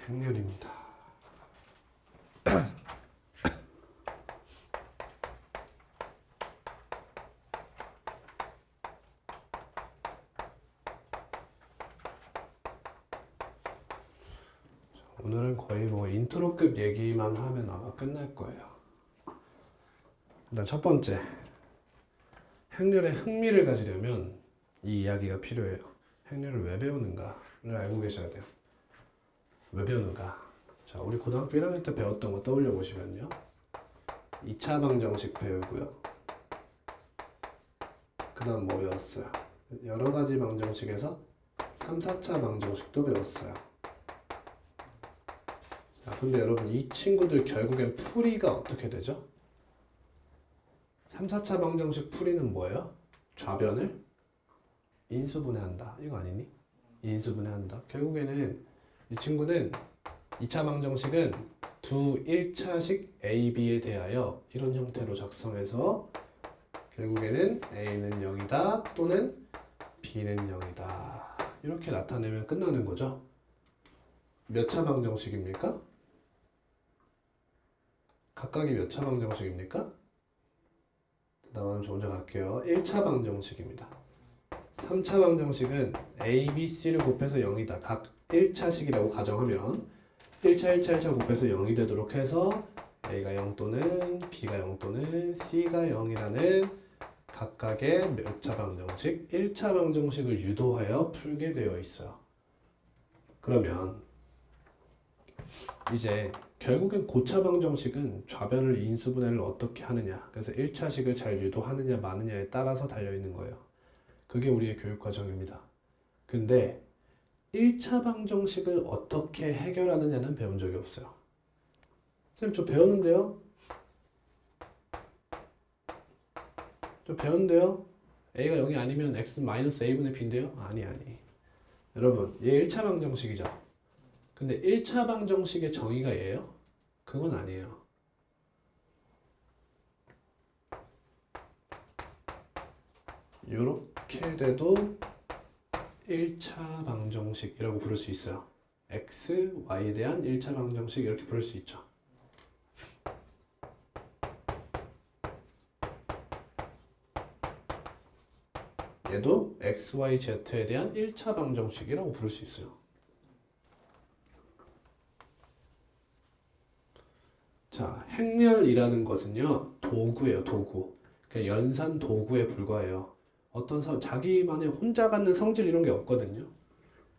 행렬입니다. 오늘은 거의 뭐 인트로급 얘기만 하면 아마 끝날 거예요. 일단 첫 번째, 행렬에 흥미를 가지려면 이 이야기가 필요해요. 행렬을 왜 배우는가를 알고 계셔야 돼요. 왜 배우는가? 자, 우리 고등학교 1학년 때 배웠던 거 떠올려 보시면요. 2차 방정식 배우고요. 그 다음 뭐 배웠어요? 여러 가지 방정식에서 3, 4차 방정식도 배웠어요. 자, 근데 여러분 이 친구들 결국엔 풀이가 어떻게 되죠? 3, 4차 방정식 풀이는 뭐예요? 좌변을 인수분해한다. 이거 아니니? 인수분해한다. 결국에는 이 친구는 2차 방정식은 두 1차식 A, B에 대하여 이런 형태로 작성해서 결국에는 A는 0이다 또는 B는 0이다 이렇게 나타내면 끝나는 거죠. 몇 차 방정식입니까? 각각이 몇 차 방정식입니까? 다음 먼저 갈게요. 1차 방정식입니다. 3차 방정식은 A, B, C를 곱해서 0이다. 각 1차식이라고 가정하면 1차, 1차, 1차 곱해서 0이 되도록 해서 A가 0 또는 B가 0 또는 C가 0이라는 각각의 몇 차 방정식, 1차 방정식을 유도하여 풀게 되어 있어요. 그러면 이제 결국엔 고차 방정식은 좌변을 인수분해를 어떻게 하느냐, 그래서 1차식을 잘 유도하느냐 마느냐에 따라서 달려있는 거예요. 그게 우리의 교육 과정입니다. 근데 1차 방정식을 어떻게 해결하느냐는 배운 적이 없어요. 선생님 저 배웠는데요? 저 배웠는데요? A가 0이 아니면 X-A분의 B인데요? 아니. 여러분 얘 1차 방정식이죠? 근데 1차 방정식의 정의가 얘예요? 그건 아니에요. 이렇게 돼도 1차 방정식이라고 부를 수 있어요. x, y에 대한 1차 방정식 이렇게 부를 수 있죠. 얘도 x, y, z에 대한 1차 방정식이라고 부를 수 있어요. 자, 행렬이라는 것은요, 도구예요, 도구. 그냥 연산 도구에 불과해요. 어떤 자기만의 혼자 갖는 성질 이런 게 없거든요.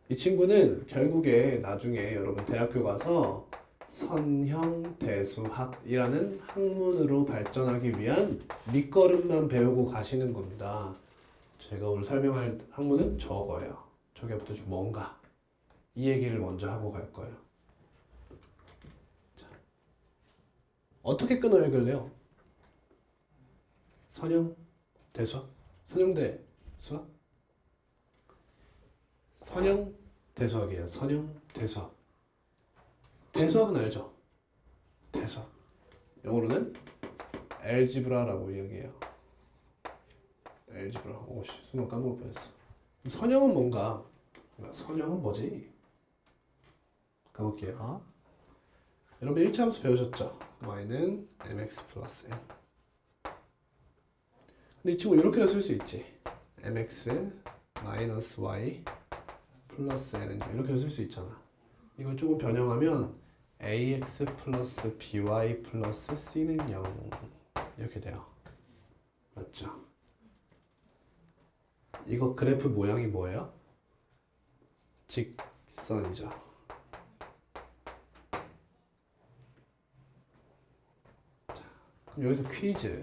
이 친구는 결국에 나중에 여러분 대학교 가서 선형대수학이라는 학문으로 발전하기 위한 밑거름만 배우고 가시는 겁니다. 제가 오늘 설명할 학문은 저거예요. 저게부터 좀 뭔가 이 얘기를 먼저 하고 갈 거예요. 자, 어떻게 끊어 읽을래요? 선형대수학? 선형대수학? 선형대수학이에요. 선형대수학. 대수학은 알죠? 대수학. 영어로는 알지브라라고 이야기해요. 알지브라. 오씨, 순간 까먹을 뻔했어. 선형은 뭔가? 선형은 뭐지? 가볼게요. 여러분 1차 함수 배우셨죠? y는 mx 플러스 n. 근데 이 친구 이렇게도 쓸 수 있지. mx 마이너스 y 플러스 n은 이렇게도 쓸 수 있잖아. 이걸 조금 변형하면 ax 플러스 by 플러스 c는 0 이렇게 돼요. 맞죠? 이거 그래프 모양이 뭐예요? 직선이죠. 자, 그럼 여기서 퀴즈.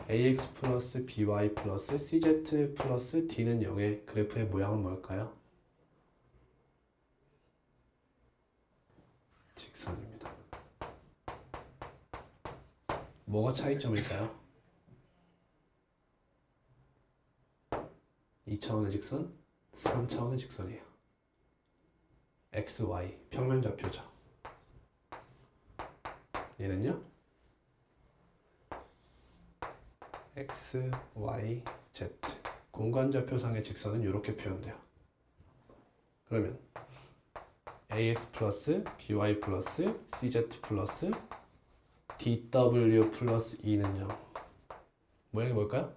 ax 플러스 by 플러스 cz 플러스 d는 0의 그래프의 모양은 뭘까요? 직선입니다. 뭐가 차이점일까요? 2차원의 직선, 3차원의 직선이에요. x, y 평면 좌표죠. 얘는요? x, y, z 공간 좌표상의 직선은 이렇게 표현돼요. 그러면 ax 플러스 by 플러스 cz 플러스 dw 플러스 2는요. 모양이 뭘까요?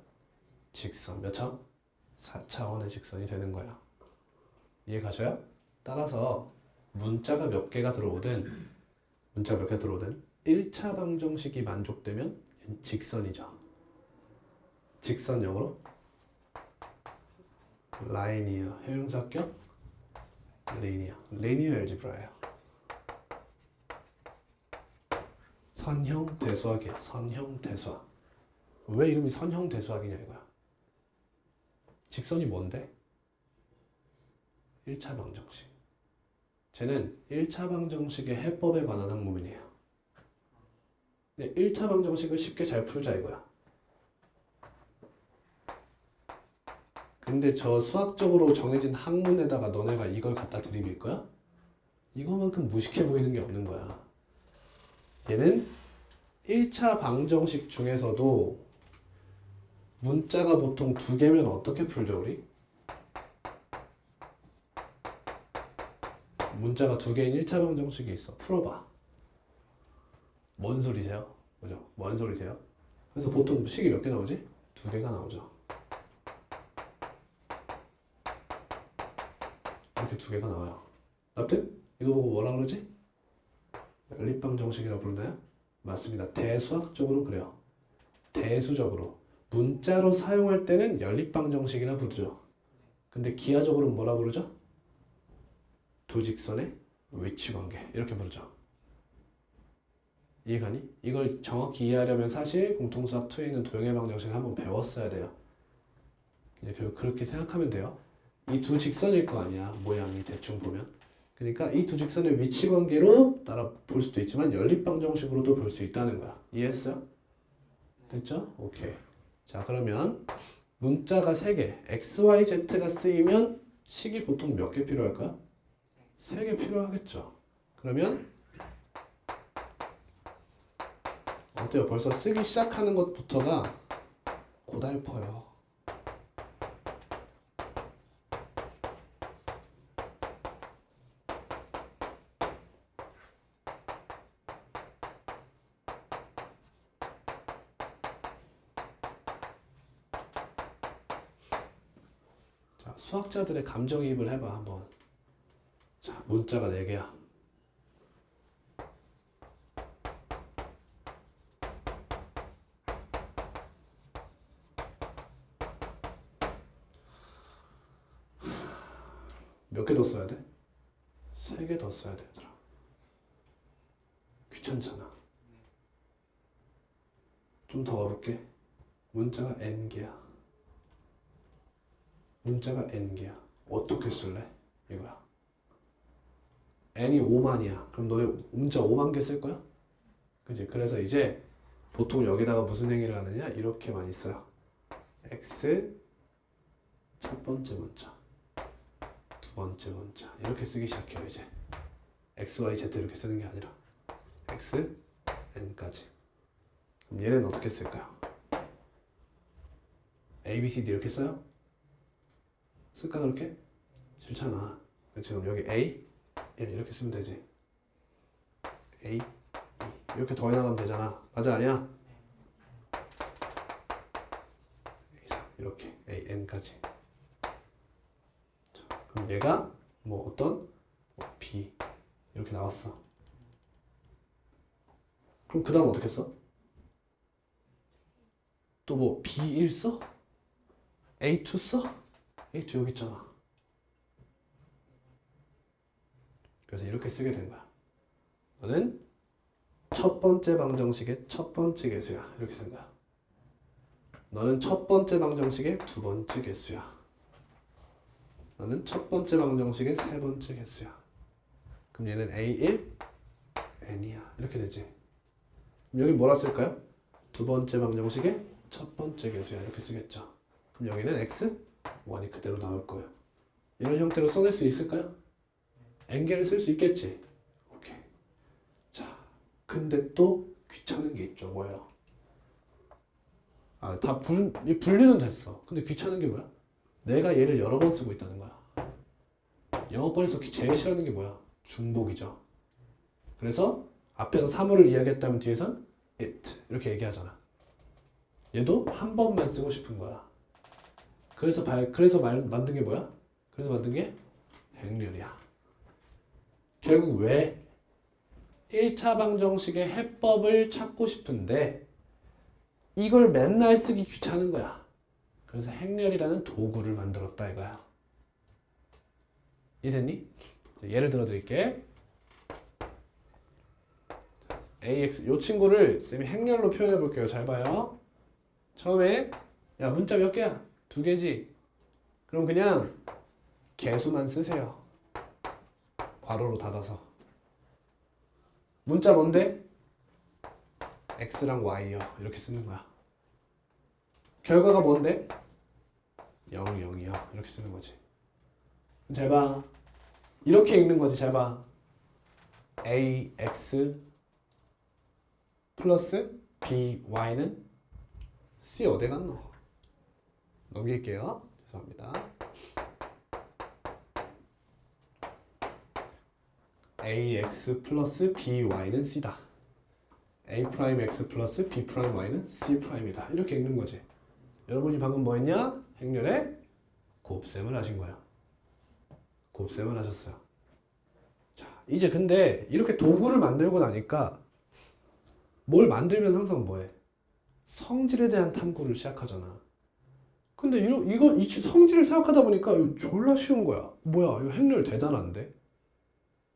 직선. 몇 차원? 4차원의 직선이 되는 거예요. 이해 가셔요? 따라서 문자가 몇 개가 들어오든 1차 방정식이 만족되면 직선이죠. 직선형으로 라이니어, 형용사격 리니어 알지브라예요. 선형 대수학이야. 선형 대수학. 왜 이름이 선형 대수학이냐 이거야. 직선이 뭔데? 1차 방정식. 쟤는 1차 방정식의 해법에 관한 학문이에요. 1차 방정식을 쉽게 잘 풀자 이거야. 근데 저 수학적으로 정해진 학문에다가 너네가 이걸 갖다 들이밀 거야? 이거만큼 무식해 보이는 게 없는 거야. 얘는 1차 방정식 중에서도 문자가 보통 2개면 어떻게 풀죠 우리? 문자가 2개인 1차 방정식이 있어. 풀어봐. 뭔 소리세요? 그죠? 뭔 소리세요? 그래서 보통 식이 몇 개 나오지? 2개가 나오죠. 이렇게 2개가 나와요. 아무튼 이거 보고 뭐라 그러지? 연립방정식이라고 부르나요? 맞습니다. 대수학적으로 그래요. 대수적으로 문자로 사용할 때는 연립방정식이라 부르죠. 근데 기하적으로는 뭐라 부르죠? 두 직선의 위치관계 이렇게 부르죠. 이해가니? 이걸 정확히 이해하려면 사실 공통수학 2에 있는 도형의 방정식을 한번 배웠어야 돼요. 이제 결국 그렇게 생각하면 돼요. 이 두 직선일 거 아니야. 모양이 대충 보면. 그러니까 이 두 직선의 위치관계로 따라 볼 수도 있지만 연립방정식으로도 볼 수 있다는 거야. 이해했어요? 됐죠? 오케이. 자 그러면 문자가 3개 x, y, z가 쓰이면 식이 보통 몇 개 필요할까요? 3개 필요하겠죠. 그러면 어때요? 벌써 쓰기 시작하는 것부터가 고달퍼요. 자, 수학자들의 감정이입을 해봐 한번. 자, 문자가 4개야. 몇 개 더 써야 돼? 3개 더 써야 돼, 얘들아. 귀찮잖아. 좀 더 가볼게. 문자가 n개야. 문자가 n개야. 어떻게 쓸래? 이거야. n이 5만이야. 그럼 너네 문자 5만 개 쓸 거야? 그지? 그래서 이제 보통 여기다가 무슨 행위를 하느냐? 이렇게 많이 써요. x 첫 번째 문자, 두 번째 문자 이렇게 쓰기 시작해요. 이제 x, y, z 이렇게 쓰는 게 아니라 x, n까지. 그럼 얘는 어떻게 쓸까요? a, b, c, d 이렇게 써요? 쓸까 그렇게? 싫잖아. 지금 여기 a, 1 이렇게 쓰면 되지. a, 2 이렇게 더해 나가면 되잖아. 맞아 아니야? a, 3 이렇게 a, n까지. 자, 그럼 얘가 뭐 어떤 b 이렇게 나왔어. 그럼 그 다음 어떻게 써? 또 뭐 b1 써? a2 써? a2 여기 있잖아. 그래서 이렇게 쓰게 된 거야. 너는 첫 번째 방정식의 첫 번째 개수야. 이렇게 쓴 거야. 너는 첫 번째 방정식의 두 번째 개수야. 너는 첫 번째 방정식의 세 번째 개수야. 그럼 얘는 A1, N이야. 이렇게 되지. 그럼 여기 뭐라 쓸까요? 두 번째 방정식의 첫 번째 개수야. 이렇게 쓰겠죠. 그럼 여기는 X, 1이 그대로 나올 거예요. 이런 형태로 써낼 수 있을까요? N개를 쓸 수 있겠지. 오케이. 자, 근데 또 귀찮은 게 있죠. 뭐예요? 아, 다 분리는 됐어. 근데 귀찮은 게 뭐야? 내가 얘를 여러 번 쓰고 있다는 거야. 영어권에서 제일 싫어하는 게 뭐야? 중복이죠. 그래서 앞에서 사물을 이야기했다면 뒤에선 it 이렇게 얘기하잖아. 얘도 한 번만 쓰고 싶은 거야. 그래서 만든 게 뭐야? 그래서 만든 게 행렬이야. 결국 왜 1차 방정식의 해법을 찾고 싶은데 이걸 맨날 쓰기 귀찮은 거야. 그래서 행렬이라는 도구를 만들었다 이거야. 이해됐니? 예를 들어 드릴게. AX 요 친구를 쌤이 행렬로 표현해 볼게요. 잘 봐요. 처음에 야 문자 몇 개야? 2개지? 그럼 그냥 개수만 쓰세요. 괄호로 닫아서. 문자 뭔데? X랑 Y요. 이렇게 쓰는 거야. 결과가 뭔데? 0, 0이요. 이렇게 쓰는 거지. 잘 봐. 이렇게 읽는 거지. 잘 봐. AX 플러스 BY는 C 어디 갔노? 넘길게요. 죄송합니다. AX 플러스 BY는 C다. A 프라임 X 플러스 B 프라임 Y는 C 프라임이다. 이렇게 읽는 거지. 여러분이 방금 뭐 했냐? 행렬에 곱셈을 하신 거야. 곱셈을 하셨어요. 자, 이제 근데 이렇게 도구를 만들고 나니까 뭘 만들면 항상 뭐해? 성질에 대한 탐구를 시작하잖아. 근데 이 성질을 생각하다 보니까 이거 졸라 쉬운 거야. 뭐야, 이거 행렬 대단한데?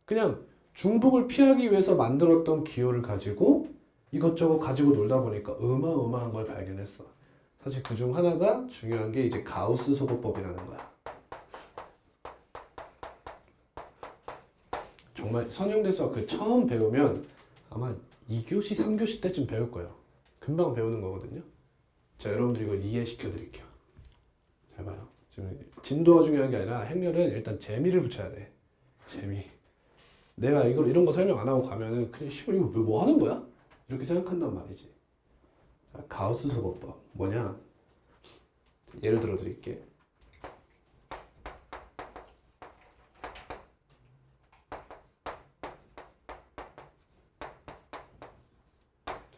그냥 중복을 피하기 위해서 만들었던 기호를 가지고 이것저것 가지고 놀다 보니까 어마어마한 걸 발견했어. 사실 그 중 하나가 중요한 게 이제 가우스 소거법이라는 거야. 정말 선형대수학 그 처음 배우면 아마 2교시, 3교시 때쯤 배울 거예요. 금방 배우는 거거든요. 자, 여러분들 이걸 이해시켜 드릴게요. 잘 봐요. 지금 진도가 중요한 게 아니라 행렬은 일단 재미를 붙여야 돼. 재미. 내가 이런 거 설명 안 하고 가면은 그냥 이거 뭐 하는 거야? 이렇게 생각한단 말이지. 자, 가우스 소거법 뭐냐? 예를 들어 드릴게.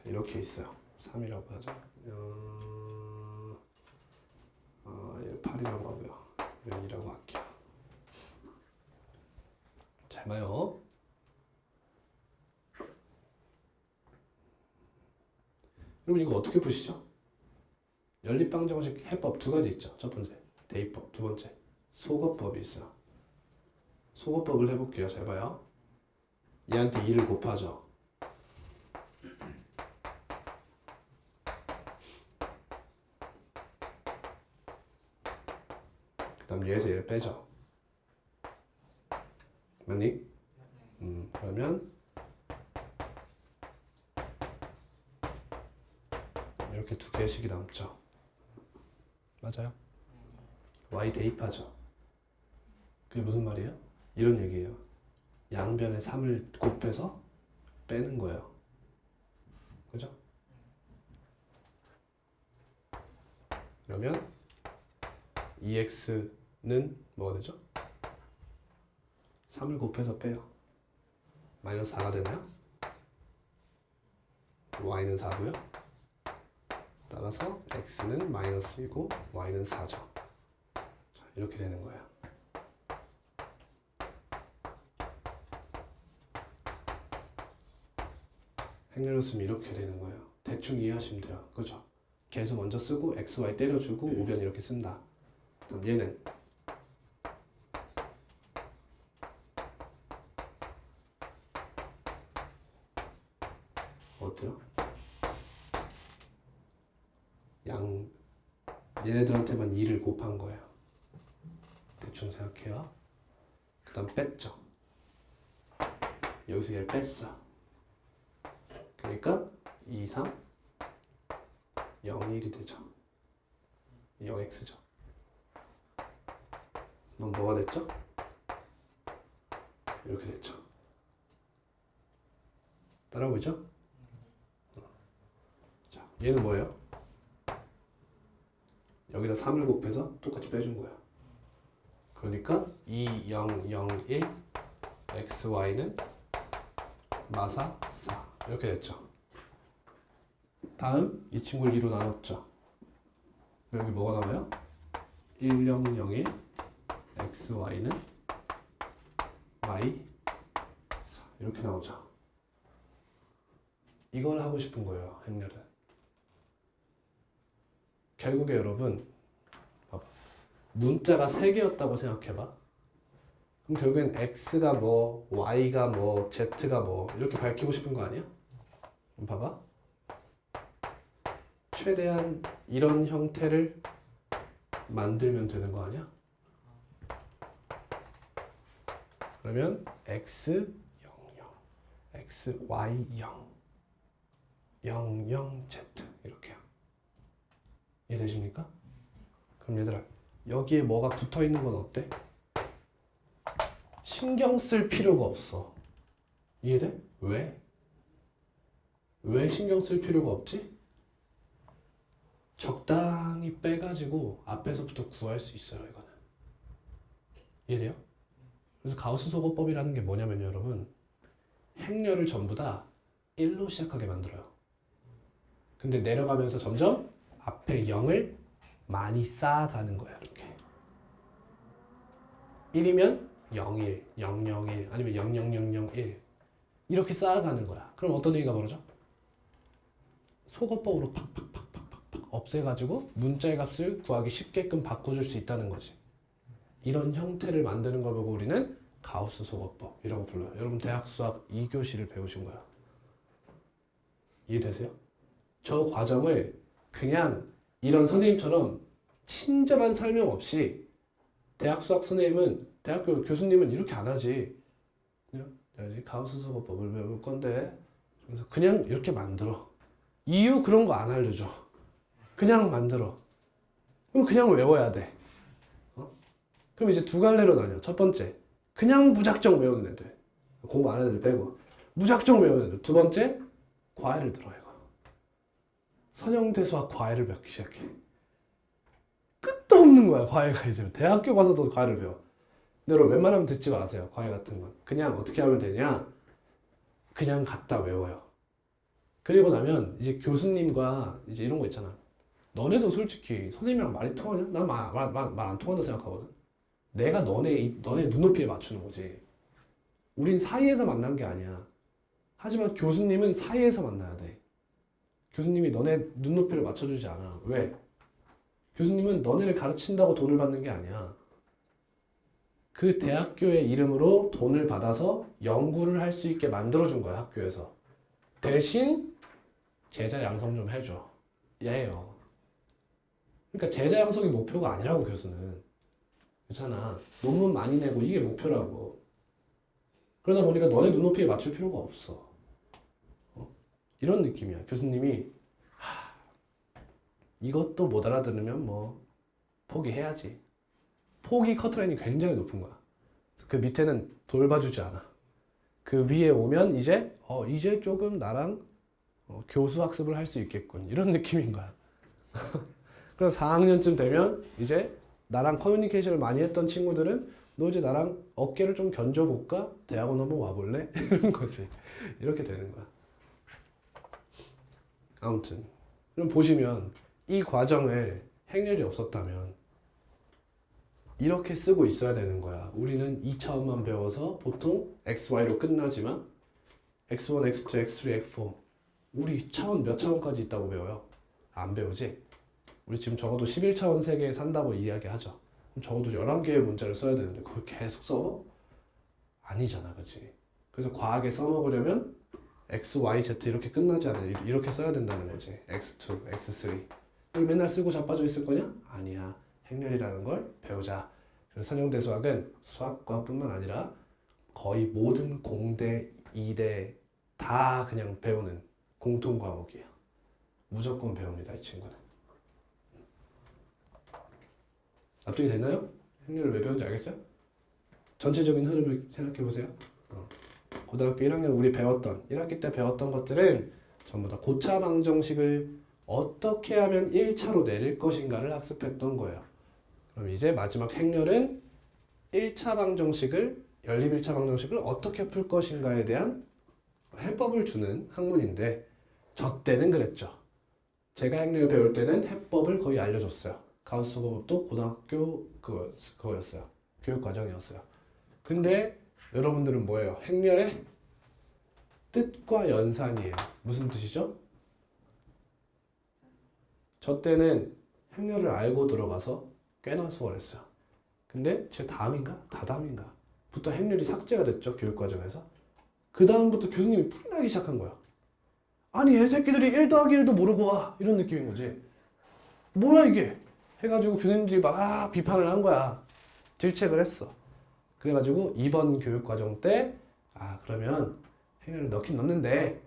이렇게 있어요. 3이라고 하죠. 8이라고 하고요. 0이라고 할게요. 잘 봐요. 여러분 이거 어떻게 푸시죠? 연립방정식 해법 2가지 있죠. 첫 번째 대입법, 두 번째 소거법이 있어요. 소거법을 해볼게요. 잘 봐요. 얘한테 2를 곱하죠. 그 다음 얘에서 얘를 빼죠. 맞니? 그러면 이렇게 2개씩이 남죠. 맞아요? y 대입하죠. 그게 무슨 말이에요? 이런 얘기예요. 양변에 3을 곱해서 빼는 거예요. 그죠? 그러면 2x는 뭐가 되죠? 3을 곱해서 빼요. 마이너스 4가 되나요? y는 4고요. 따라서 x는 마이너스이고 y는 4죠. 자, 이렇게 되는 거예요. 행렬로 쓰면 이렇게 되는 거예요. 대충 이해하시면 돼요. 그죠? 개수 먼저 쓰고 x, y 때려주고 우변 이렇게 쓴다. 그럼 얘는 어때요? 얘네들한테만 2를 곱한 거예요. 대충 생각해요. 그 다음 뺐죠. 여기서 얘를 뺐어. 그러니까 2, 3, 0, 1이 되죠. 0x죠. 그럼 뭐가 됐죠? 이렇게 됐죠. 따라오죠? 자, 얘는 뭐예요? 여기다 3을 곱해서 똑같이 빼준 거야. 그러니까 2, 0, 0, 1 x, y는 마사 4 이렇게 됐죠. 다음 이 친구를 2로 나눴죠. 여기 뭐가 나와요? 1, 0, 0, 1 x, y는 y 4 이렇게 나오죠. 이걸 하고 싶은 거예요. 행렬은. 결국에 여러분 봐봐. 문자가 3개였다고 생각해봐. 그럼 결국엔 x가 뭐, y가 뭐, z가 뭐 이렇게 밝히고 싶은 거 아니야? 그럼 봐봐. 최대한 이런 형태를 만들면 되는 거 아니야? 그러면 x 0, 0, x, y 0, 0, 0, z 이렇게요. 이해되십니까? 그럼 얘들아 여기에 뭐가 붙어 있는 건 어때? 신경 쓸 필요가 없어. 이해돼? 왜? 왜 신경 쓸 필요가 없지? 적당히 빼가지고 앞에서부터 구할 수 있어요. 이거는 이해돼요? 그래서 가우스 소거법이라는 게 뭐냐면 여러분 행렬을 전부 다 1로 시작하게 만들어요. 근데 내려가면서 점점 앞에 0을 많이 쌓아가는 거야. 이렇게 1이면 01, 001 아니면 00001 이렇게 쌓아가는 거야. 그럼 어떤 얘기가 벌어져? 소거법으로 팍팍팍팍팍 없애가지고 문자의 값을 구하기 쉽게끔 바꿔줄 수 있다는 거지. 이런 형태를 만드는 거 보고 우리는 가우스 소거법이라고 불러요. 여러분 대학 수학 2교시를 배우신 거야. 이해되세요? 저 과정을 그냥 이런 선생님처럼 친절한 설명 없이 대학 수학 선생님은 대학교 교수님은 이렇게 안 하지. 그냥 가우스 소거법을 배울 건데 그래서 그냥 이렇게 만들어. 이유 그런 거 안 알려줘. 그냥 만들어. 그럼 그냥 외워야 돼. 그럼 이제 두 갈래로 나뉘어. 첫 번째, 그냥 무작정 외우는 애들. 공부 안 하는 애들 빼고. 무작정 외우는 애들. 두 번째, 과외를 들어 이거. 선형대수학 과외를 배우기 시작해. 끝도 없는 거야, 과외가 이제. 대학교 가서도 과외를 배워. 근데 여러분 웬만하면 듣지 마세요, 과외 같은 건. 그냥 어떻게 하면 되냐? 그냥 갖다 외워요. 그리고 나면 이제 교수님과 이제 이런 거 있잖아. 너네도 솔직히 선생님이랑 말이 통하냐? 난 말 안 통한다 생각하거든. 내가 너네 눈높이에 맞추는 거지. 우린 사이에서 만난 게 아니야. 하지만 교수님은 사이에서 만나야 돼. 교수님이 너네 눈높이를 맞춰주지 않아. 왜? 교수님은 너네를 가르친다고 돈을 받는 게 아니야. 그 대학교의 이름으로 돈을 받아서 연구를 할 수 있게 만들어준 거야, 학교에서. 대신 제자 양성 좀 해줘. 얘예요. 그러니까 제자 양성이 목표가 아니라고, 교수는. 그렇잖아. 논문 많이 내고 이게 목표라고. 그러다 보니까 너네 눈높이에 맞출 필요가 없어. 이런 느낌이야. 교수님이 이것도 못 알아들으면 뭐 포기해야지. 포기 커트라인이 굉장히 높은 거야. 그 밑에는 돌봐주지 않아. 그 위에 오면 이제 조금 나랑 교수 학습을 할 수 있겠군. 이런 느낌인 거야. 그래서 4학년쯤 되면 이제 나랑 커뮤니케이션을 많이 했던 친구들은 너 이제 나랑 어깨를 좀 견줘볼까? 대학원 한번 와볼래? 이런 거지. 이렇게 되는 거야. 아무튼 그럼 보시면 이 과정을 행렬이 없었다면 이렇게 쓰고 있어야 되는 거야. 우리는 2차원만 배워서 보통 XY로 끝나지만 X1, X2, X3, X4 우리 차원 몇 차원까지 있다고 배워요? 안 배우지? 우리 지금 적어도 11차원 세계에 산다고 이야기하죠. 그럼 적어도 11개의 문자를 써야 되는데 그걸 계속 써? 아니잖아, 그치? 그래서 과하게 써먹으려면 X, Y, Z 이렇게 끝나지 않아. 이렇게 써야 된다는 거지. X2, X3 이걸 맨날 쓰고 자빠져 있을 거냐? 아니야. 행렬이라는 걸 배우자. 그래서 선형대수학은 수학과뿐만 아니라 거의 모든 공대, 이대 다 그냥 배우는 공통 과목이에요. 무조건 배웁니다, 이 친구는. 납득이 됐나요? 행렬을 왜 배우는지 알겠어요? 전체적인 흐름을 생각해 보세요. 고등학교 1학년 우리 배웠던 1학기 때 배웠던 것들은 전부 다 고차 방정식을 어떻게 하면 1차로 내릴 것인가를 학습했던 거예요. 그럼 이제 마지막 행렬은 1차 방정식을 연립 1차 방정식을 어떻게 풀 것인가에 대한 해법을 주는 학문인데 저 때는 그랬죠. 제가 행렬 배울 때는 해법을 거의 알려줬어요. 가우스-소거법도 고등학교 그거였어요. 교육 과정이었어요. 근데 여러분들은 뭐예요? 행렬의 뜻과 연산이에요. 무슨 뜻이죠? 저 때는 행렬을 알고 들어가서 꽤나 수월했어요. 근데 제 다음인가? 다다음인가? 부터 행렬이 삭제가 됐죠. 교육 과정에서. 그 다음부터 교수님이 풀나기 시작한 거야. 아니 얘 새끼들이 1 더하기 1도 모르고 와 이런 느낌인 거지. 뭐야 이게 해가지고 교수님들이 막 비판을 한 거야. 질책을 했어. 그래가지고 이번 교육과정 때 그러면 행렬을 넣긴 넣는데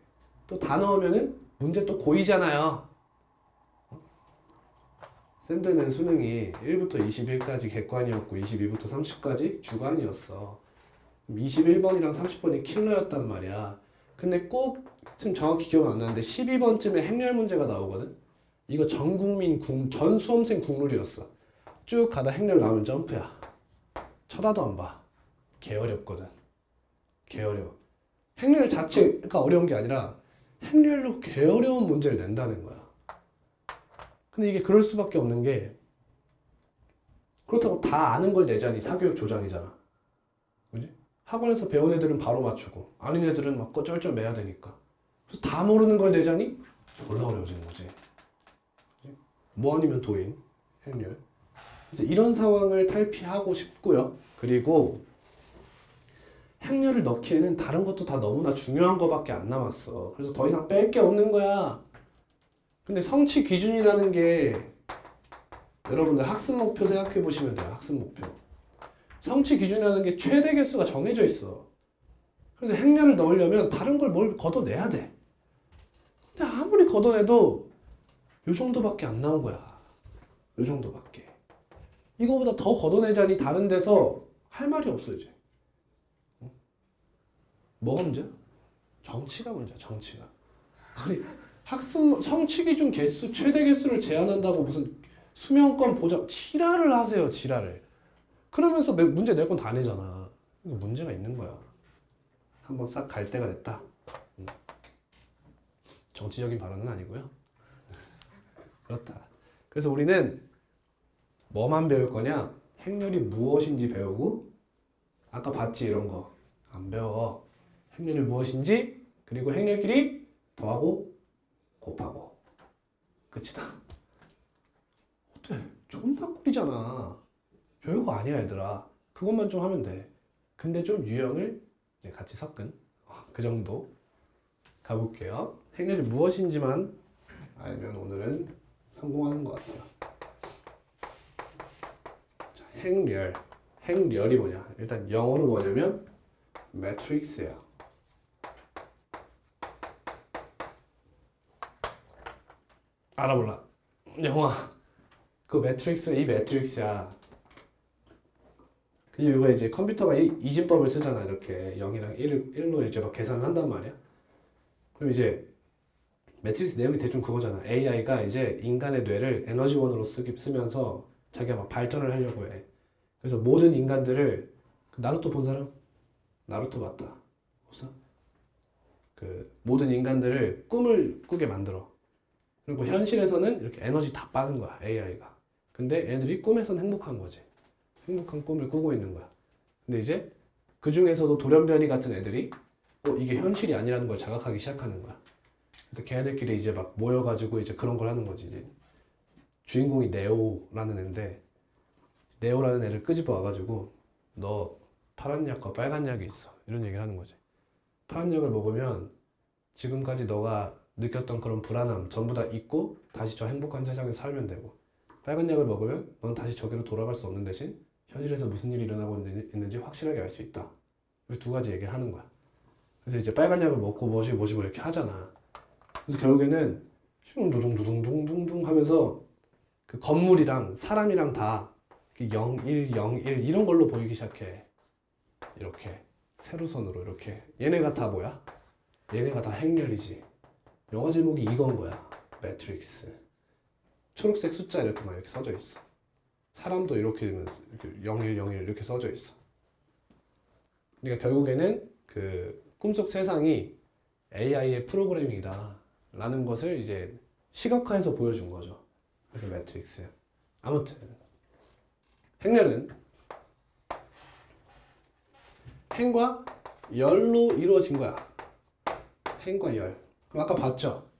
또 다 넣으면은 문제 또 고이잖아요. 쌤들은 수능이 1부터 21까지 객관이었고 22부터 30까지 주관이었어. 21번이랑 30번이 킬러였단 말이야. 근데 꼭 지금 정확히 기억 안 나는데 12번쯤에 행렬 문제가 나오거든. 이거 전 국민 전 수험생 국룰이었어. 쭉 가다 행렬 나오면 점프야. 쳐다도 안 봐. 개 어렵거든. 개 어려워. 행렬 자체가 어려운 게 아니라 행렬로 개 어려운 문제를 낸다는 거야. 근데 이게 그럴 수밖에 없는 게 그렇다고 다 아는 걸 내자니 사교육 조장이잖아. 그지? 학원에서 배운 애들은 바로 맞추고 아닌 애들은 막 쩔쩔 매야 되니까. 그래서 다 모르는 걸 내자니 졸라 어려워지는 거지. 그지? 뭐 아니면 도인, 행렬. 그래서 이런 상황을 탈피하고 싶고요. 그리고 행렬을 넣기에는 다른 것도 다 너무나 중요한 거밖에 안 남았어. 그래서 더 이상 뺄 게 없는 거야. 근데 성취 기준이라는 게 여러분들 학습 목표 생각해 보시면 돼요. 학습 목표. 성취 기준이라는 게 최대 개수가 정해져 있어. 그래서 행렬을 넣으려면 다른 걸 뭘 걷어내야 돼. 근데 아무리 걷어내도 요 정도밖에 안 나온 거야. 요 정도밖에. 이거보다 더 걷어내자니 다른 데서 할 말이 없어 이제. 뭐가 문제야? 정치가 문제야. 정치가. 아니 학습 성취 기준 개수 최대 개수를 제한한다고 무슨 수명권 보장 지랄을 하세요. 지랄을. 그러면서 문제 낼 건 다 내잖아. 이거 문제가 있는 거야. 한번 싹 갈 때가 됐다. 정치적인 발언은 아니고요. 그렇다. 그래서 우리는 뭐만 배울 거냐? 행렬이 무엇인지 배우고 아까 봤지 이런 거 안 배워. 행렬이 무엇인지 그리고 행렬끼리 더하고 곱하고 끝이다. 어때? 존나 꿀이잖아. 별거 아니야 얘들아. 그것만 좀 하면 돼. 근데 좀 유형을 같이 섞은 그 정도 가볼게요. 행렬이 무엇인지만 알면 오늘은 성공하는 것 같아요. 자, 행렬. 행렬이 뭐냐? 일단 영어로 뭐냐면 매트릭스예요. 알아볼라. 영화. 그 매트릭스 이 매트릭스야. 이거 이제 컴퓨터가 이진법을 쓰잖아. 이렇게 0이랑 1로 이제 막 계산을 한단 말이야. 그럼 이제 매트릭스 내용이 대충 그거잖아. AI가 이제 인간의 뇌를 에너지원으로 쓰면서 자기가 막 발전을 하려고 해. 그래서 모든 인간들을 나루토 본 사람? 나루토 봤다. 없어? 그 모든 인간들을 꿈을 꾸게 만들어. 그리고 현실에서는 이렇게 에너지 다 빠는 거야. AI가. 근데 애들이 꿈에서는 행복한 거지. 행복한 꿈을 꾸고 있는 거야. 근데 이제 그 중에서도 돌연변이 같은 애들이 이게 현실이 아니라는 걸 자각하기 시작하는 거야. 그래서 걔네들끼리 이제 막 모여가지고 이제 그런 걸 하는 거지. 이제 주인공이 네오라는 애인데 네오라는 애를 끄집어 와가지고 너 파란 약과 빨간 약이 있어. 이런 얘기를 하는 거지. 파란 약을 먹으면 지금까지 너가 느꼈던 그런 불안함 전부 다 잊고 다시 저 행복한 세상에 살면 되고 빨간 약을 먹으면 넌 다시 저기로 돌아갈 수 없는 대신 현실에서 무슨 일이 일어나고 있는지 확실하게 알 수 있다. 두 가지 얘기를 하는 거야. 그래서 이제 빨간 약을 먹고 뭐시고 이렇게 하잖아. 그래서 결국에는 슝두둥두둥둥둥 하면서 그 건물이랑 사람이랑 다 0, 1, 0, 1 이런 걸로 보이기 시작해. 이렇게 세로선으로 이렇게. 얘네가 다 뭐야? 얘네가 다 행렬이지. 영화 제목이 이건 거야. 매트릭스. 초록색 숫자 이렇게 막 이렇게 써져 있어. 사람도 이렇게 0101 이렇게 써져 있어. 그러니까 결국에는 그 꿈속 세상이 AI의 프로그래밍이다 라는 것을 이제 시각화해서 보여준 거죠. 그래서 매트릭스. 아무튼 행렬은 행과 열로 이루어진 거야. 행과 열. 그럼 아까 봤죠?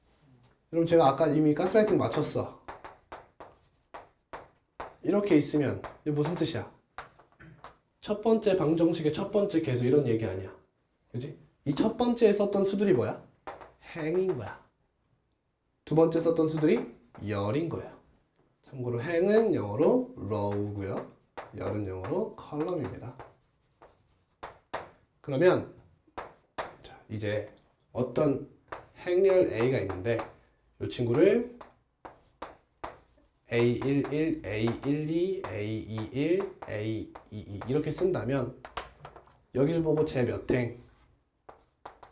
여러분 제가 아까 이미 가스라이팅 맞췄어. 이렇게 있으면 이게 무슨 뜻이야? 첫 번째 방정식의 첫 번째 계수 이런 얘기 아니야. 그지? 이 첫 번째에 썼던 수들이 뭐야? 행인 거야. 두 번째 썼던 수들이 열인 거예요. 참고로 행은 영어로 row고요. 열은 영어로 column입니다. 그러면 자, 이제 어떤 행렬 A가 있는데 이 친구를 A11, A12, A21, A22 이렇게 쓴다면 여기를 보고 제 몇 행?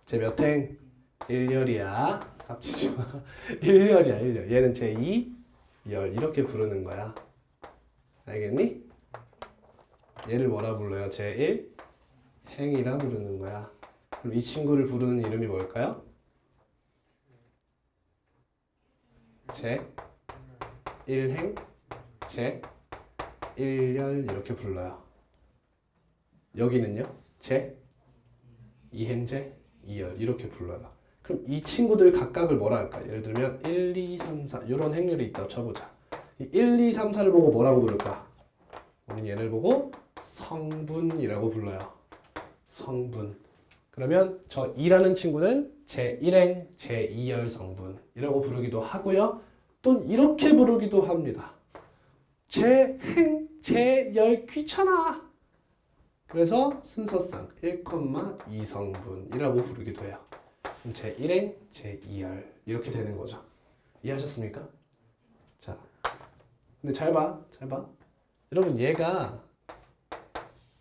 제 몇 행? 1열이야. 깝치지 마. 1열이야, 1열. 얘는 제 2, 열 이렇게 부르는 거야. 알겠니? 얘를 뭐라 불러요? 제 1, 행이라 부르는 거야. 그럼 이 친구를 부르는 이름이 뭘까요? 제 1행, 제 1열 이렇게 불러요. 여기는요? 제 2행제, 2열 이렇게 불러요. 그럼 이 친구들 각각을 뭐라 할까? 예를 들면 1, 2, 3, 4 이런 행렬이 있다고 쳐보자. 이 1, 2, 3, 4를 보고 뭐라고 부를까? 우린 얘를 보고 성분이라고 불러요. 성분. 그러면 저 2라는 친구는 제1행, 제2열 성분이라고 부르기도 하고요. 또 이렇게 부르기도 합니다. 제-행, 제-열 귀찮아. 그래서 순서상 1,2 성분이라고 부르기도 해요. 그럼 제1행, 제2열 이렇게 되는 거죠. 이해하셨습니까? 자, 근데 잘 봐. 여러분 얘가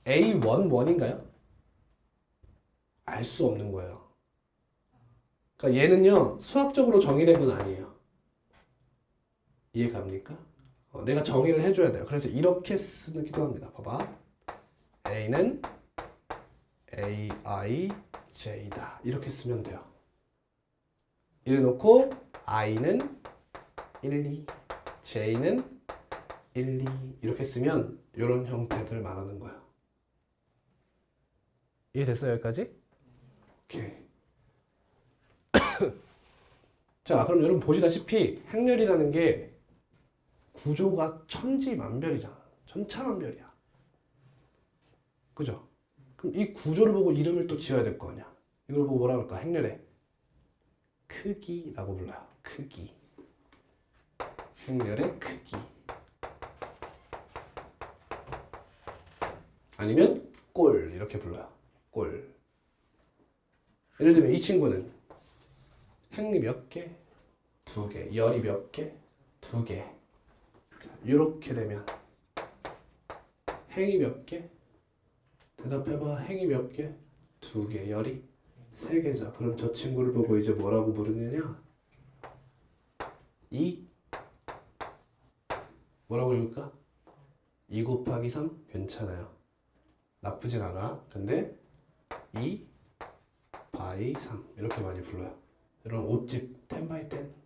A11인가요? 알 수 없는 거예요. 그러니까 얘는요 수학적으로 정의된 건 아니에요. 이해갑니까? 내가 정의를 해줘야 돼요. 그래서 이렇게 쓰기도 합니다. 봐봐. A는 AIJ다. 이렇게 쓰면 돼요. 이래 놓고 I는 1, 2, J는 1, 2 이렇게 쓰면 이런 형태들 말하는 거예요. 이해됐어요? 여기까지? 오케이. 자, 그럼 여러분 보시다시피 행렬이라는 게 구조가 천지만별이잖아. 천차만별이야. 그죠? 그럼 이 구조를 보고 이름을 또 지어야 될 거 아니야. 이걸 보고 뭐라 그럴까? 행렬의 크기라고 불러요. 크기. 행렬의 크기. 아니면 꼴 이렇게 불러요. 꼴. 예를 들면 이 친구는 행리 몇 개? 2개. 열이 몇 개? 2개. 이렇게 되면 행이 몇 개? 대답해봐. 행이 몇 개? 2개. 열이 3개죠. 그럼 저 친구를 보고 이제 뭐라고 부르느냐? 2 뭐라고 읽을까? 2 곱하기 3 괜찮아요. 나쁘진 않아. 근데 2 by 3 이렇게 많이 불러요. 이런 옷집 10 by 10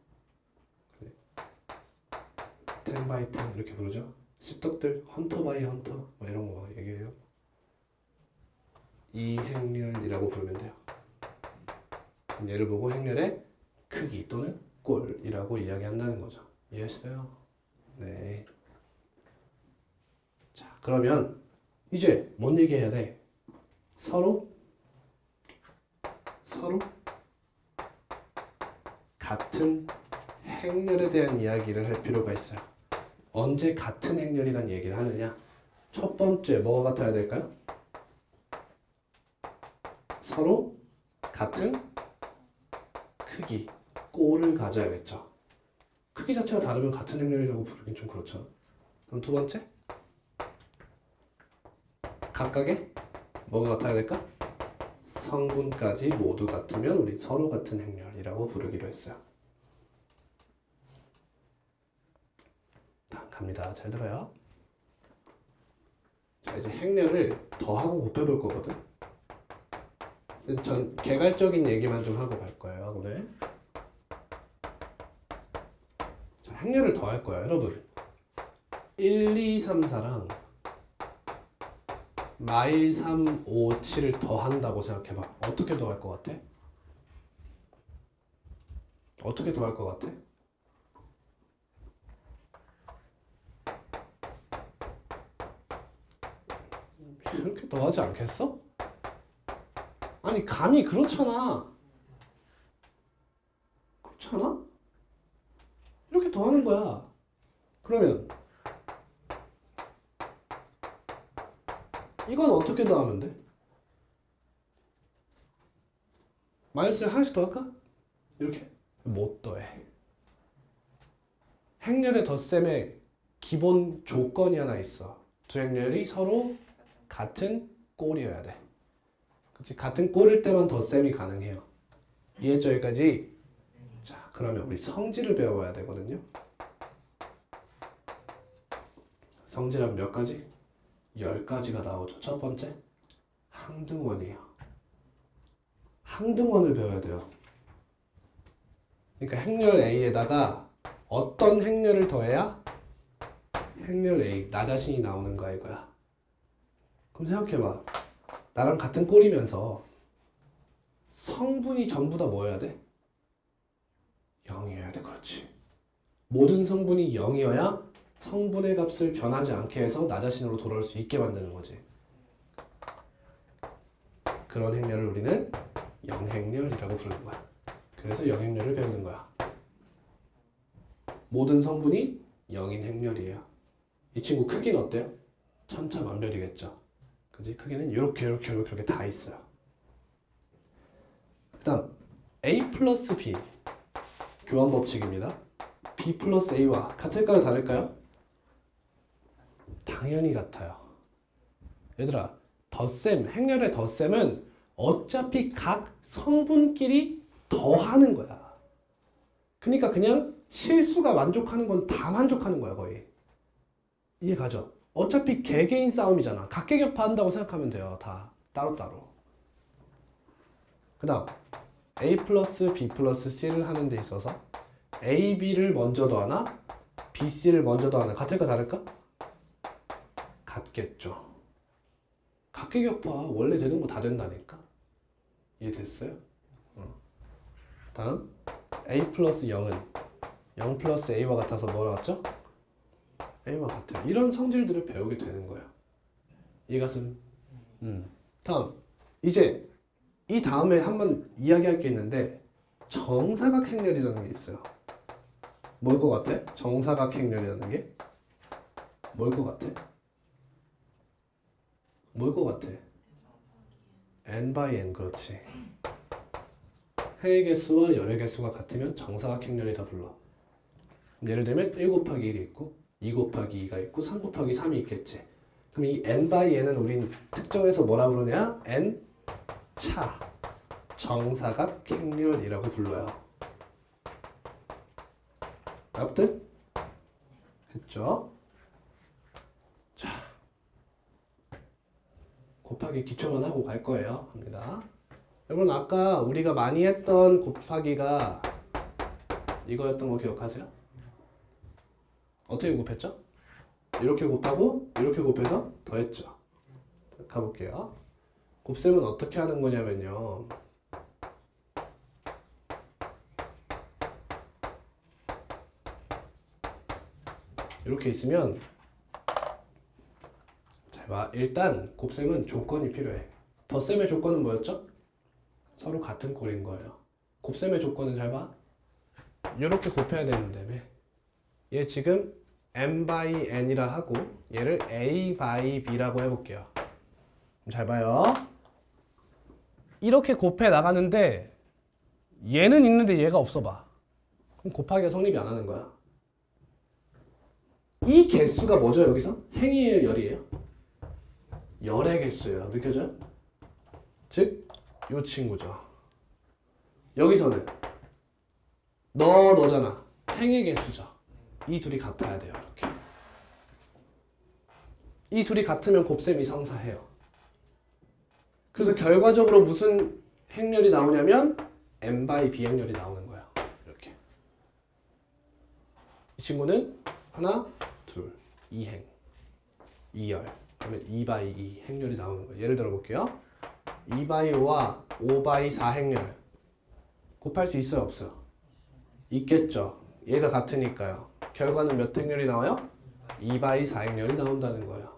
10 by 10 이렇게 부르죠. 씹덕들 헌터 바이 헌터 뭐 이런 거 얘기해요. 이 행렬이라고 부르면 돼요. 얘를 보고 행렬의 크기 또는 꼴이라고 이야기한다는 거죠. 이해하시나요? 네. 자, 그러면 이제 뭔 얘기해야 돼? 서로 같은 행렬에 대한 이야기를 할 필요가 있어요. 언제 같은 행렬이란 얘기를 하느냐? 첫 번째 뭐가 같아야 될까요? 서로 같은 크기, 꼴을 가져야겠죠. 크기 자체가 다르면 같은 행렬이라고 부르긴 좀 그렇죠. 그럼 두 번째 각각의 뭐가 같아야 될까? 성분까지 모두 같으면 우리 서로 같은 행렬이라고 부르기로 했어요. 갑니다. 잘 들어요. 이제 행렬을 더하고 곱해볼 거거든. 전 개괄적인 얘기만 좀 하고 갈 거예요 오늘. 자, 행렬을 더할 거야 여러분. 1, 2, 3, 4랑 마일 3, 5, 7을 더한다고 생각해봐. 어떻게 더할 것 같아? 어떻게 더할 것 같아? 이렇게 더하지 않겠어? 아니 감이 그렇잖아. 그렇잖아? 이렇게 더하는 거야. 그러면 이건 어떻게 더하면 돼? 마이너스를 하나씩 더할까? 이렇게? 못 더해. 행렬의 덧셈의 기본 조건이 하나 있어. 두 행렬이 서로 같은 꼴이어야 돼. 그치? 같은 꼴일 때만 덧셈이 가능해요. 이해했죠 여기까지? 자, 그러면 우리 성질을 배워야 되거든요. 성질은 몇 가지? 10가지가 나오죠. 첫 번째, 항등원이에요. 항등원을 배워야 돼요. 그러니까 행렬 A에다가 어떤 행렬을 더해야 행렬 A, 나 자신이 나오는 거야 이거야. 그럼 생각해봐. 나랑 같은 꼴이면서 성분이 전부 다 뭐여야 돼? 0이어야 돼. 그렇지. 모든 성분이 0이어야 성분의 값을 변하지 않게 해서 나 자신으로 돌아올 수 있게 만드는 거지. 그런 행렬을 우리는 영행렬이라고 부르는 거야. 그래서 영행렬을 배우는 거야. 모든 성분이 0인 행렬이에요. 이 친구 크기는 어때요? 천차만별이겠죠. 그지? 크기는 이렇게 다 있어요. 그 다음 A 플러스 B 교환 법칙입니다. B 플러스 A와 같을까요? 다를까요? 당연히 같아요. 얘들아, 덧셈, 행렬의 덧셈은 어차피 각 성분끼리 더하는 거야. 그러니까 그냥 실수가 만족하는 건 다 만족하는 거야 거의. 이해 가죠? 어차피 개개인 싸움이잖아. 각계격파한다고 생각하면 돼요. 다 따로따로. 그 다음 A 플러스 B 플러스 C를 하는 데 있어서 A, B를 먼저 더하나 B, C를 먼저 더하나 같을까 다를까? 같겠죠. 각계격파 원래 되는 거 다 된다니까. 이해됐어요? 다음 A 플러스 0은 0 플러스 A와 같아서 뭐라 같죠? A와 같아요. 이런 성질들을 배우게 되는 거예요. 이것은 다음 이제 이 다음에 한번 이야기할 게 있는데 정사각 행렬이라는 게 있어요. 뭘 것 같아? 정사각 행렬이라는 게 뭘 것 같아? 뭘 것 같아? n by n. 그렇지. 해의 개수와 열의 개수가 같으면 정사각 행렬이라 불러. 예를 들면 1 곱하기 1이 있고 2 곱하기 2가 있고 3 곱하기 3이 있겠지. 그럼 이 n by n은 우린 특정해서 뭐라 부르냐? n 차 정사각 행렬이라고 불러요. 아무튼 했죠? 자, 곱하기 기초만 하고 갈 거예요. 합니다. 여러분 아까 우리가 많이 했던 곱하기가 이거였던 거 기억하세요? 어떻게 곱했죠? 이렇게 곱하고 이렇게 곱해서 더했죠. 가볼게요. 곱셈은 어떻게 하는 거냐면요. 이렇게 있으면 잘 봐. 일단 곱셈은 조건이 필요해. 덧셈의 조건은 뭐였죠? 서로 같은 꼴인 거예요. 곱셈의 조건은 잘 봐. 이렇게 곱해야 되는데 얘 지금 n by n이라 하고 얘를 a by b라고 해볼게요. 잘 봐요. 이렇게 곱해 나가는데 얘는 있는데 얘가 없어 봐. 그럼 곱하기가 성립이 안 하는 거야. 이 개수가 뭐죠 여기서? 행이에요 열이에요? 열의 개수예요. 느껴져요? 즉 이 친구죠. 여기서는 너잖아. 행의 개수죠. 이 둘이 같아야 돼요. 이렇게. 이 둘이 같으면 곱셈이 성사해요. 그래서 결과적으로 무슨 행렬이 나오냐면 n by b 행렬이 나오는 거야. 이렇게. 이 친구는 하나, 둘, 2행, 2열. 그러면 2 by 2 행렬이 나오는 거예요. 예를 들어 볼게요. 2 by 5와 5 by 4 행렬 곱할 수 있어요, 없어요? 있겠죠. 얘가 같으니까요. 결과는 몇 행렬이 나와요? 2 by 4 행렬이 나온다는 거예요.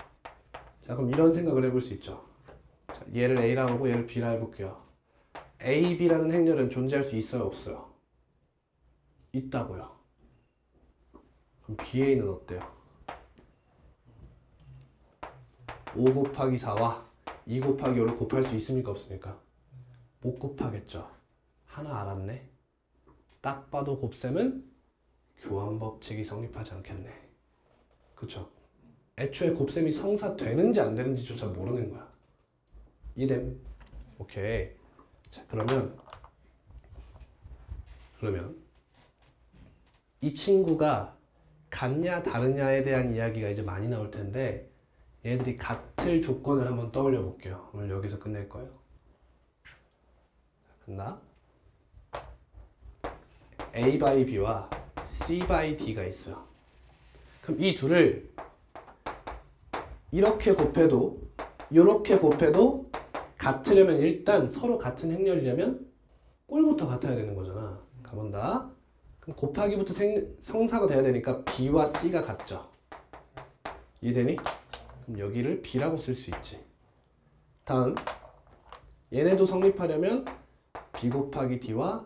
자, 그럼 이런 생각을 해볼 수 있죠. 자, 얘를 A라고 하고 얘를 B라 해볼게요. A, B라는 행렬은 존재할 수 있어요, 없어요? 있다고요. 그럼 BA는 어때요? 5 곱하기 4와 2 곱하기 5를 곱할 수 있습니까, 없습니까? 못 곱하겠죠. 하나 알았네. 딱 봐도 곱셈은 교환법칙이 성립하지 않겠네. 그쵸? 애초에 곱셈이 성사되는지 안 되는지조차 모르는 거야. 이됨. 오케이. 자, 그러면 이 친구가 같냐 다르냐에 대한 이야기가 이제 많이 나올 텐데 얘들이 같을 조건을 한번 떠올려 볼게요. 오늘 여기서 끝낼 거예요. 끝나? A by B와 C by D가 있어요. 그럼 이 둘을 이렇게 곱해도 이렇게 곱해도 같으려면 일단 서로 같은 행렬이려면 꼴부터 같아야 되는 거잖아. 가본다. 그럼 곱하기부터 성사가 돼야 되니까 B와 C가 같죠. 이해되니? 그럼 여기를 B라고 쓸 수 있지. 다음 얘네도 성립하려면 B 곱하기 D와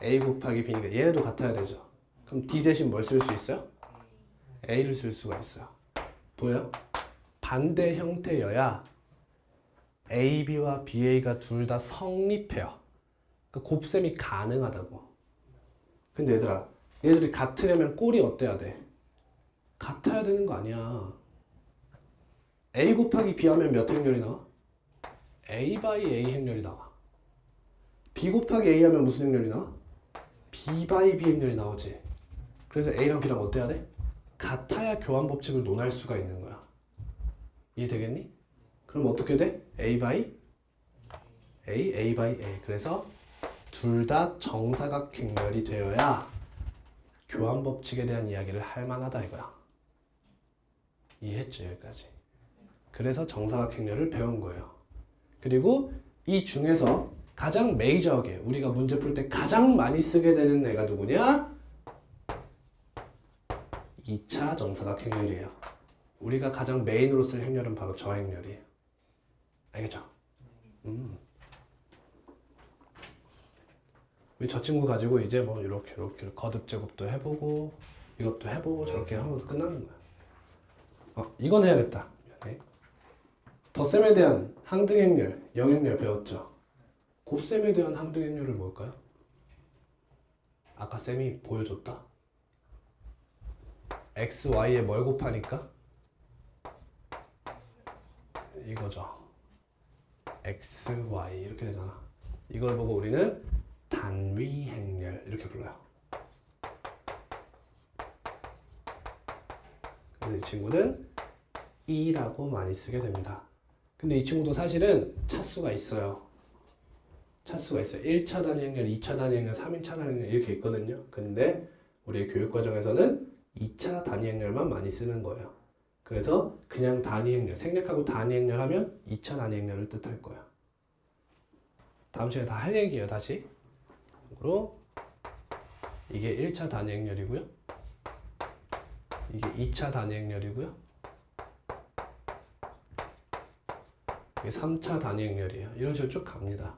A 곱하기 B니까 얘네도 같아야 되죠. 그럼 D 대신 뭘 쓸 수 있어요? A를 쓸 수가 있어요. 보여요? 반대 형태여야 AB와 BA가 둘 다 성립해요. 그러니까 곱셈이 가능하다고. 근데 얘들아, 얘들이 같으려면 꼴이 어때야 돼? 같아야 되는 거 아니야. A 곱하기 B 하면 몇 행렬이 나와? A by A 행렬이 나와. B 곱하기 A 하면 무슨 행렬이 나와? B by B 행렬이 나오지. 그래서 A랑 B랑 어때야 돼? 같아야 교환 법칙을 논할 수가 있는 거야. 이해되겠니? 그럼 어떻게 돼? A by A, A by A. 그래서 둘 다 정사각 행렬이 되어야 교환 법칙에 대한 이야기를 할 만하다 이거야. 이해했죠, 여기까지? 그래서 정사각 행렬을 배운 거예요. 그리고 이 중에서 가장 메이저하게 우리가 문제 풀 때 가장 많이 쓰게 되는 애가 누구냐? 2차 정사각 행렬이에요. 우리가 가장 메인으로 쓸 행렬은 바로 저 행렬이에요. 알겠죠? 우리 저 친구 가지고 이제 뭐 이렇게 거듭 제곱도 해보고 이것도 해보고 저렇게 하면 끝나는 거야. 이건 해야겠다. 덧셈에 대한 항등행렬, 영행렬 배웠죠? 곱셈에 대한 항등행렬을 뭘까요? 아까 쌤이 보여줬다. x, y에 뭘 곱하니까? 이거죠. x, y 이렇게 되잖아. 이걸 보고 우리는 단위행렬 이렇게 불러요. 그래서 이 친구는 E라고 많이 쓰게 됩니다. 근데 이 친구도 사실은 차수가 있어요. 차수가 있어요. 1차 단위행렬, 2차 단위행렬, 3차 단위행렬 이렇게 있거든요. 근데 우리 교육과정에서는 2차 단위행렬만 많이 쓰는 거예요. 그래서 그냥 단위행렬, 생략하고 단위행렬 하면 2차 단위행렬을 뜻할 거야. 다음 시간에 다 할 얘기예요, 다시. 그리고 이게 1차 단위행렬이고요. 이게 2차 단위행렬이고요. 이게 3차 단위행렬이에요. 이런 식으로 쭉 갑니다.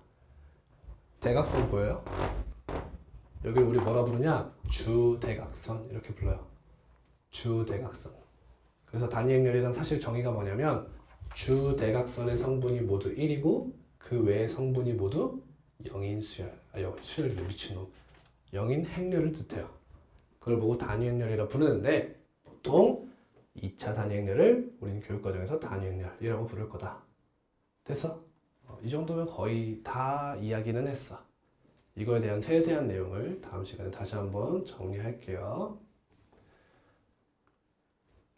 대각선 보여요? 여기 우리 뭐라 부르냐? 주대각선 이렇게 불러요. 주대각선. 그래서 단위행렬이란 사실 정의가 뭐냐면 주대각선의 성분이 모두 1이고 그 외의 성분이 모두 0인 수열. 수열 미친놈. 0인 행렬을 뜻해요. 그걸 보고 단위행렬이라 부르는데 보통 2차 단위행렬을 우리는 교육과정에서 단위행렬이라고 부를 거다. 됐어? 이 정도면 거의 다 이야기는 했어. 이거에 대한 세세한 내용을 다음 시간에 다시 한번 정리할게요.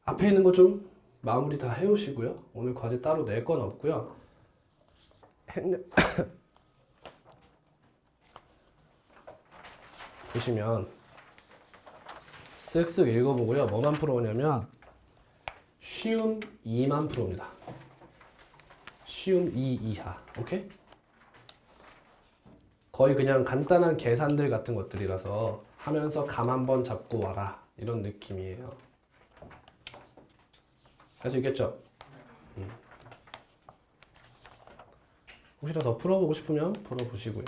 앞에 있는 거 좀 마무리 다 해오시고요. 오늘 과제 따로 낼 건 없고요. 보시면 쓱쓱 읽어보고요. 뭐만 풀어오냐면 쉬움 2만 풀어옵니다. 쉬움 2 이하. 오케이? 거의 그냥 간단한 계산들 같은 것들이라서 하면서 감 한번 잡고 와라 이런 느낌이에요. 할 수 있겠죠? 혹시나 더 풀어보고 싶으면 풀어보시고요.